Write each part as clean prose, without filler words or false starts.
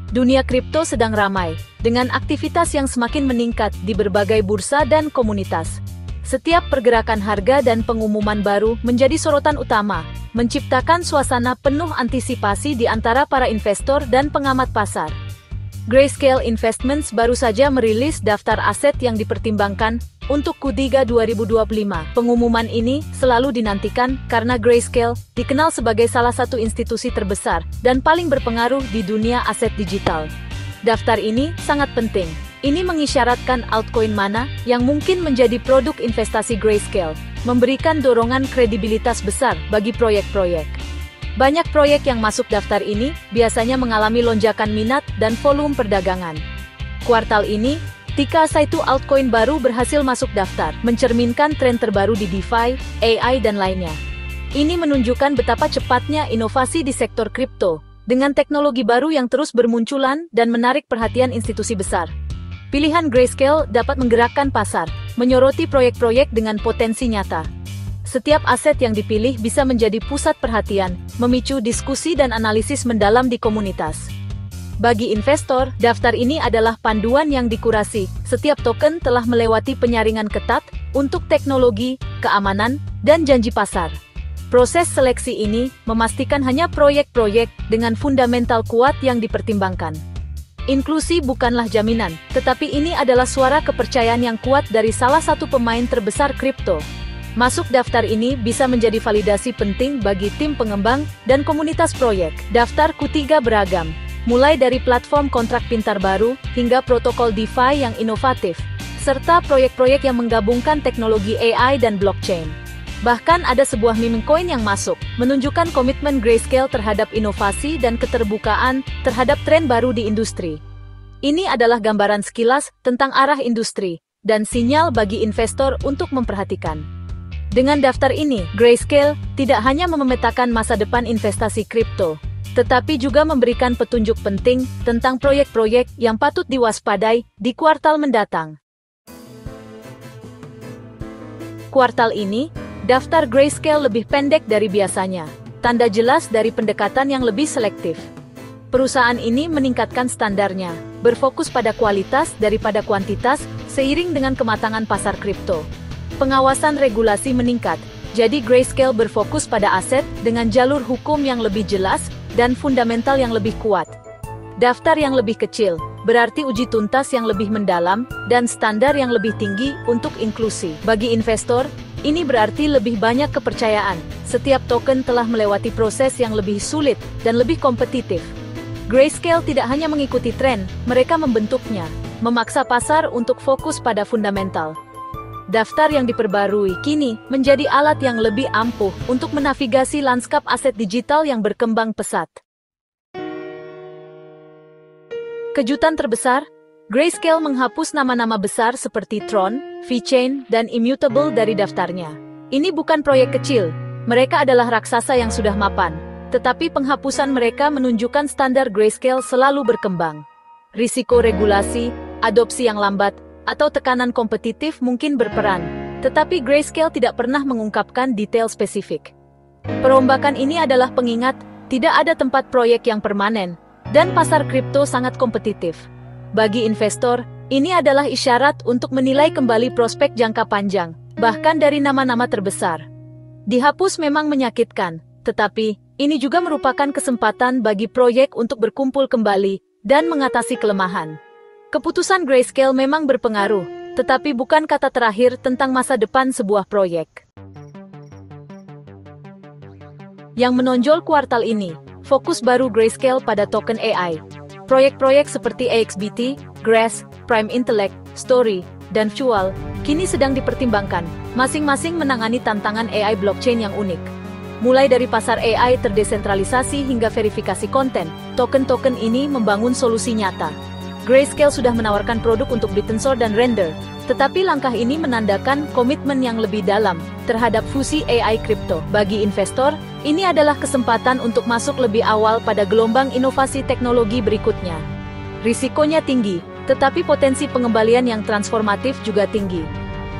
Dunia kripto sedang ramai, dengan aktivitas yang semakin meningkat di berbagai bursa dan komunitas. Setiap pergerakan harga dan pengumuman baru menjadi sorotan utama, menciptakan suasana penuh antisipasi di antara para investor dan pengamat pasar. Grayscale Investments baru saja merilis daftar aset yang dipertimbangkan untuk Q3 2025. Pengumuman ini selalu dinantikan karena Grayscale dikenal sebagai salah satu institusi terbesar dan paling berpengaruh di dunia aset digital. Daftar ini sangat penting. Ini mengisyaratkan altcoin mana yang mungkin menjadi produk investasi Grayscale, memberikan dorongan kredibilitas besar bagi proyek-proyek. Banyak proyek yang masuk daftar ini biasanya mengalami lonjakan minat dan volume perdagangan. Kuartal ini, Tika Saitu altcoin baru berhasil masuk daftar, mencerminkan tren terbaru di DeFi, AI dan lainnya. Ini menunjukkan betapa cepatnya inovasi di sektor kripto, dengan teknologi baru yang terus bermunculan dan menarik perhatian institusi besar. Pilihan Grayscale dapat menggerakkan pasar, menyoroti proyek-proyek dengan potensi nyata. Setiap aset yang dipilih bisa menjadi pusat perhatian, memicu diskusi dan analisis mendalam di komunitas. Bagi investor, daftar ini adalah panduan yang dikurasi. Setiap token telah melewati penyaringan ketat untuk teknologi, keamanan, dan janji pasar. Proses seleksi ini memastikan hanya proyek-proyek dengan fundamental kuat yang dipertimbangkan. Inklusi bukanlah jaminan, tetapi ini adalah suara kepercayaan yang kuat dari salah satu pemain terbesar kripto. Masuk daftar ini bisa menjadi validasi penting bagi tim pengembang dan komunitas proyek. Daftar Q3 beragam, mulai dari platform kontrak pintar baru hingga protokol DeFi yang inovatif, serta proyek-proyek yang menggabungkan teknologi AI dan blockchain. Bahkan ada sebuah meme coin yang masuk, menunjukkan komitmen Grayscale terhadap inovasi dan keterbukaan terhadap tren baru di industri. Ini adalah gambaran sekilas tentang arah industri, dan sinyal bagi investor untuk memperhatikan. Dengan daftar ini, Grayscale tidak hanya memetakan masa depan investasi kripto, tetapi juga memberikan petunjuk penting tentang proyek-proyek yang patut diwaspadai di kuartal mendatang. Kuartal ini, daftar Grayscale lebih pendek dari biasanya, tanda jelas dari pendekatan yang lebih selektif. Perusahaan ini meningkatkan standarnya, berfokus pada kualitas daripada kuantitas, seiring dengan kematangan pasar kripto. Pengawasan regulasi meningkat, jadi Grayscale berfokus pada aset dengan jalur hukum yang lebih jelas dan fundamental yang lebih kuat. Daftar yang lebih kecil, berarti uji tuntas yang lebih mendalam, dan standar yang lebih tinggi untuk inklusi. Bagi investor, ini berarti lebih banyak kepercayaan. Setiap token telah melewati proses yang lebih sulit dan lebih kompetitif. Grayscale tidak hanya mengikuti tren, mereka membentuknya, memaksa pasar untuk fokus pada fundamental. Daftar yang diperbarui kini menjadi alat yang lebih ampuh untuk menavigasi lanskap aset digital yang berkembang pesat. Kejutan terbesar, Grayscale menghapus nama-nama besar seperti Tron, VeChain, dan Immutable dari daftarnya. Ini bukan proyek kecil, mereka adalah raksasa yang sudah mapan, tetapi penghapusan mereka menunjukkan standar Grayscale selalu berkembang. Risiko regulasi, adopsi yang lambat, atau tekanan kompetitif mungkin berperan, tetapi Grayscale tidak pernah mengungkapkan detail spesifik. Perombakan ini adalah pengingat, tidak ada tempat proyek yang permanen, dan pasar kripto sangat kompetitif. Bagi investor, ini adalah isyarat untuk menilai kembali prospek jangka panjang, bahkan dari nama-nama terbesar. Dihapus memang menyakitkan, tetapi ini juga merupakan kesempatan bagi proyek untuk berkumpul kembali dan mengatasi kelemahan. Keputusan Grayscale memang berpengaruh, tetapi bukan kata terakhir tentang masa depan sebuah proyek. Yang menonjol kuartal ini, fokus baru Grayscale pada token AI. Proyek-proyek seperti AXBT, Grass, Prime Intellect, Story, dan Fuel kini sedang dipertimbangkan, masing-masing menangani tantangan AI blockchain yang unik. Mulai dari pasar AI terdesentralisasi hingga verifikasi konten, token-token ini membangun solusi nyata. Grayscale sudah menawarkan produk untuk Bittensor dan Render, tetapi langkah ini menandakan komitmen yang lebih dalam terhadap fusi AI kripto. Bagi investor, ini adalah kesempatan untuk masuk lebih awal pada gelombang inovasi teknologi berikutnya. Risikonya tinggi, tetapi potensi pengembalian yang transformatif juga tinggi.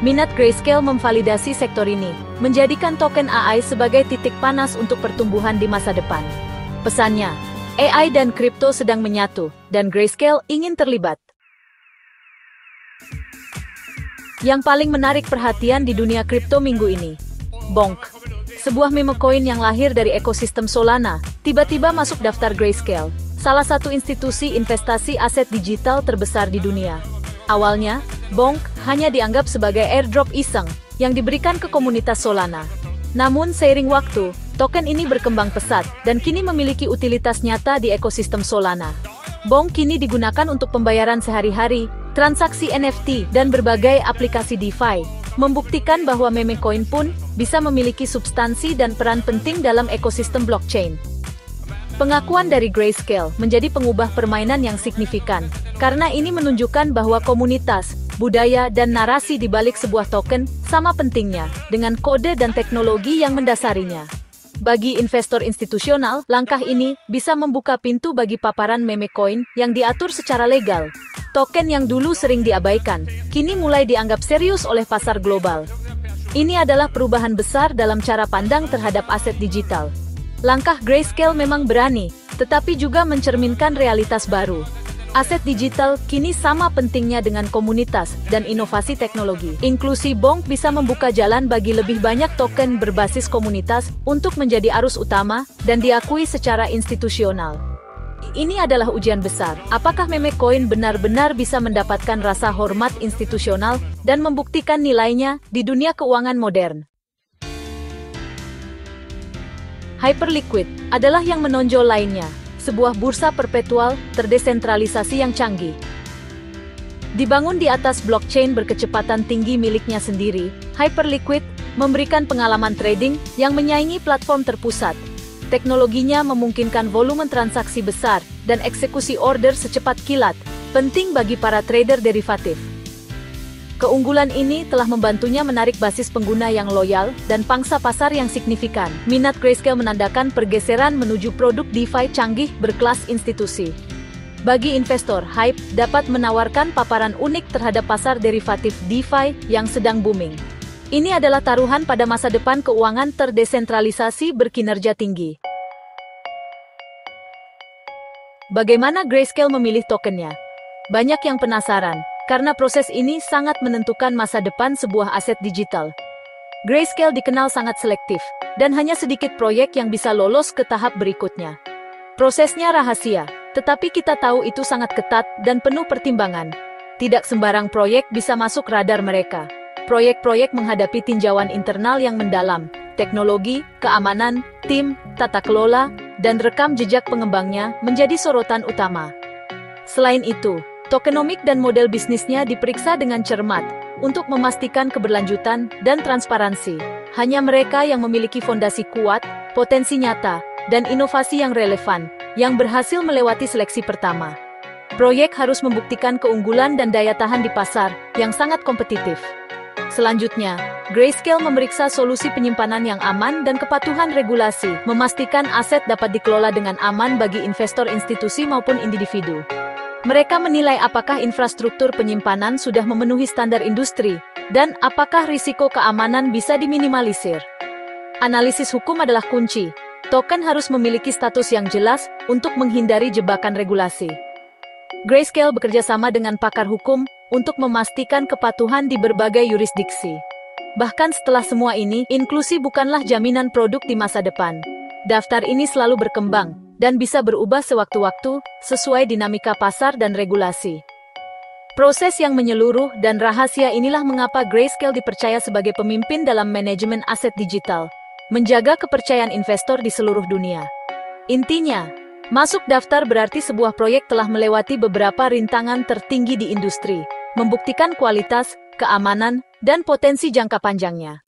Minat Grayscale memvalidasi sektor ini, menjadikan token AI sebagai titik panas untuk pertumbuhan di masa depan. Pesannya, AI dan kripto sedang menyatu, dan Grayscale ingin terlibat. Yang paling menarik perhatian di dunia kripto minggu ini, Bonk, sebuah meme coin yang lahir dari ekosistem Solana, tiba-tiba masuk daftar Grayscale, salah satu institusi investasi aset digital terbesar di dunia. Awalnya, Bonk hanya dianggap sebagai airdrop iseng yang diberikan ke komunitas Solana. Namun seiring waktu, token ini berkembang pesat dan kini memiliki utilitas nyata di ekosistem Solana. Bonk kini digunakan untuk pembayaran sehari-hari, transaksi NFT, dan berbagai aplikasi DeFi, membuktikan bahwa meme coin pun bisa memiliki substansi dan peran penting dalam ekosistem blockchain. Pengakuan dari Grayscale menjadi pengubah permainan yang signifikan, karena ini menunjukkan bahwa komunitas, budaya, dan narasi di balik sebuah token sama pentingnya, dengan kode dan teknologi yang mendasarinya. Bagi investor institusional, langkah ini bisa membuka pintu bagi paparan meme coin yang diatur secara legal. Token yang dulu sering diabaikan, kini mulai dianggap serius oleh pasar global. Ini adalah perubahan besar dalam cara pandang terhadap aset digital. Langkah Grayscale memang berani, tetapi juga mencerminkan realitas baru. Aset digital kini sama pentingnya dengan komunitas dan inovasi teknologi. Inklusi Bonk bisa membuka jalan bagi lebih banyak token berbasis komunitas untuk menjadi arus utama dan diakui secara institusional. Ini adalah ujian besar. Apakah meme coin benar-benar bisa mendapatkan rasa hormat institusional dan membuktikan nilainya di dunia keuangan modern? Hyperliquid adalah yang menonjol lainnya, sebuah bursa perpetual terdesentralisasi yang canggih. Dibangun di atas blockchain berkecepatan tinggi miliknya sendiri, Hyperliquid memberikan pengalaman trading yang menyaingi platform terpusat. Teknologinya memungkinkan volume transaksi besar dan eksekusi order secepat kilat, penting bagi para trader derivatif. Keunggulan ini telah membantunya menarik basis pengguna yang loyal dan pangsa pasar yang signifikan. Minat Grayscale menandakan pergeseran menuju produk DeFi canggih berkelas institusi. Bagi investor, Hype dapat menawarkan paparan unik terhadap pasar derivatif DeFi yang sedang booming. Ini adalah taruhan pada masa depan keuangan terdesentralisasi berkinerja tinggi. Bagaimana Grayscale memilih tokennya? Banyak yang penasaran, karena proses ini sangat menentukan masa depan sebuah aset digital. Grayscale dikenal sangat selektif, dan hanya sedikit proyek yang bisa lolos ke tahap berikutnya. Prosesnya rahasia, tetapi kita tahu itu sangat ketat dan penuh pertimbangan. Tidak sembarang proyek bisa masuk radar mereka. Proyek-proyek menghadapi tinjauan internal yang mendalam, teknologi, keamanan, tim, tata kelola, dan rekam jejak pengembangnya menjadi sorotan utama. Selain itu, tokenomik dan model bisnisnya diperiksa dengan cermat untuk memastikan keberlanjutan dan transparansi. Hanya mereka yang memiliki fondasi kuat, potensi nyata, dan inovasi yang relevan, yang berhasil melewati seleksi pertama. Proyek harus membuktikan keunggulan dan daya tahan di pasar yang sangat kompetitif. Selanjutnya, Grayscale memeriksa solusi penyimpanan yang aman dan kepatuhan regulasi, memastikan aset dapat dikelola dengan aman bagi investor institusi maupun individu. Mereka menilai apakah infrastruktur penyimpanan sudah memenuhi standar industri, dan apakah risiko keamanan bisa diminimalisir. Analisis hukum adalah kunci. Token harus memiliki status yang jelas untuk menghindari jebakan regulasi. Grayscale bekerja sama dengan pakar hukum untuk memastikan kepatuhan di berbagai yurisdiksi. Bahkan setelah semua ini, inklusi bukanlah jaminan produk di masa depan. Daftar ini selalu berkembang dan bisa berubah sewaktu-waktu sesuai dinamika pasar dan regulasi. Proses yang menyeluruh dan rahasia inilah mengapa Grayscale dipercaya sebagai pemimpin dalam manajemen aset digital, menjaga kepercayaan investor di seluruh dunia. Intinya, masuk daftar berarti sebuah proyek telah melewati beberapa rintangan tertinggi di industri, membuktikan kualitas, keamanan, dan potensi jangka panjangnya.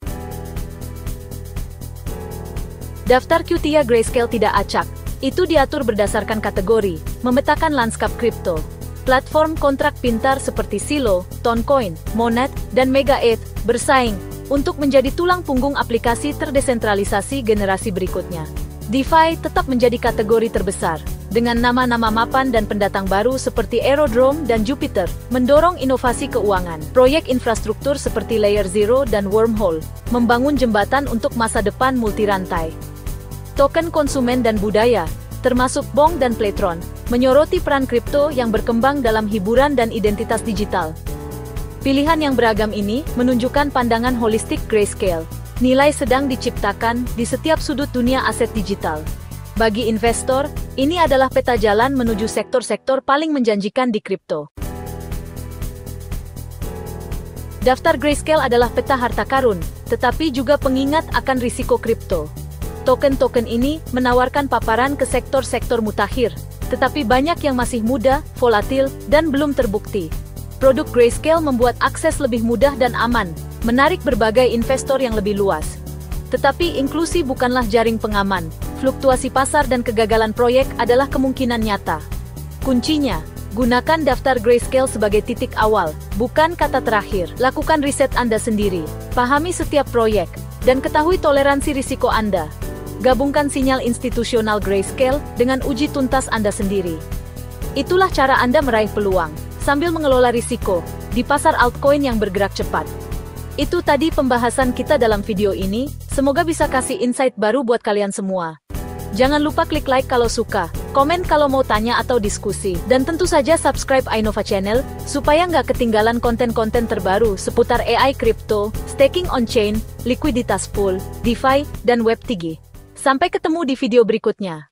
Daftar QTA Grayscale tidak acak. Itu diatur berdasarkan kategori, memetakan lanskap kripto. Platform kontrak pintar seperti Silo, Toncoin, Monet, dan Mega-ETH bersaing untuk menjadi tulang punggung aplikasi terdesentralisasi generasi berikutnya. DeFi tetap menjadi kategori terbesar, dengan nama-nama mapan dan pendatang baru seperti Aerodrome dan Jupiter, mendorong inovasi keuangan. Proyek infrastruktur seperti Layer Zero dan Wormhole, membangun jembatan untuk masa depan multirantai. Token konsumen dan budaya, termasuk Bonk dan Playtron, menyoroti peran kripto yang berkembang dalam hiburan dan identitas digital. Pilihan yang beragam ini menunjukkan pandangan holistik Grayscale. Nilai sedang diciptakan di setiap sudut dunia aset digital. Bagi investor, ini adalah peta jalan menuju sektor-sektor paling menjanjikan di kripto. Daftar Grayscale adalah peta harta karun, tetapi juga pengingat akan risiko kripto. Token-token ini menawarkan paparan ke sektor-sektor mutakhir, tetapi banyak yang masih muda, volatil, dan belum terbukti. Produk Grayscale membuat akses lebih mudah dan aman, menarik berbagai investor yang lebih luas. Tetapi inklusi bukanlah jaring pengaman, fluktuasi pasar dan kegagalan proyek adalah kemungkinan nyata. Kuncinya, gunakan daftar Grayscale sebagai titik awal, bukan kata terakhir. Lakukan riset Anda sendiri, pahami setiap proyek, dan ketahui toleransi risiko Anda. Gabungkan sinyal institusional Grayscale dengan uji tuntas Anda sendiri. Itulah cara Anda meraih peluang, sambil mengelola risiko, di pasar altcoin yang bergerak cepat. Itu tadi pembahasan kita dalam video ini, semoga bisa kasih insight baru buat kalian semua. Jangan lupa klik like kalau suka, komen kalau mau tanya atau diskusi, dan tentu saja subscribe Ainova Channel, supaya nggak ketinggalan konten-konten terbaru seputar AI crypto, staking on-chain, likuiditas pool, DeFi, dan Web3. Sampai ketemu di video berikutnya.